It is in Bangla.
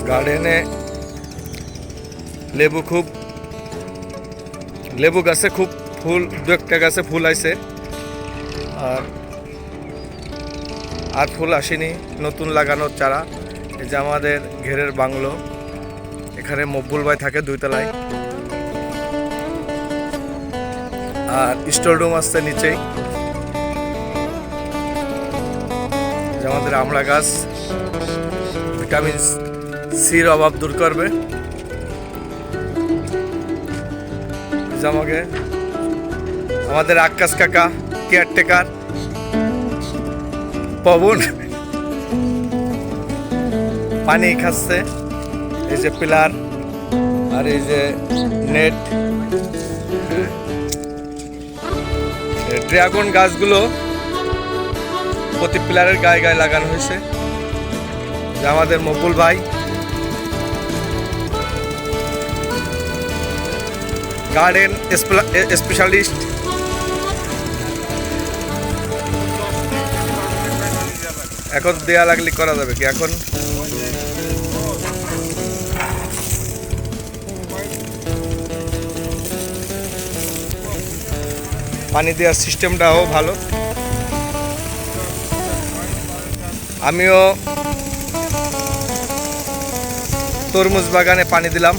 গার্ডেনে লেবু গাছে খুব ফুল, দু একটা গাছে ফুল আইছে, আর ফুল আসেনি, নতুন লাগানোর চারা। এই যে আমাদের ঘেরের বাংলো, এখানে মকবুল ভাই থাকে 2 তলায়, আর স্টোর রুম আসছে নিচেই। যে আমাদের আমড়া গাছ ভিটামিন সির অভাব দূর করবে। আমাদের আকাশ কাকা কেয়ারটেকার পবন পানি খাচ্ছে। এই যে পিলার আর এই যে নেট, ড্রাগন গাছগুলো প্রতি পিলারের গায়ে গায়ে লাগানো হয়েছে। আমাদের মকবুল ভাই গার্ডেন স্পেশালিস্ট। এখন দেয়া লাগলে করা যাবে কি? এখন পানি দেওয়ার সিস্টেমটাও ভালো। আমিও তরমুজ বাগানে পানি দিলাম।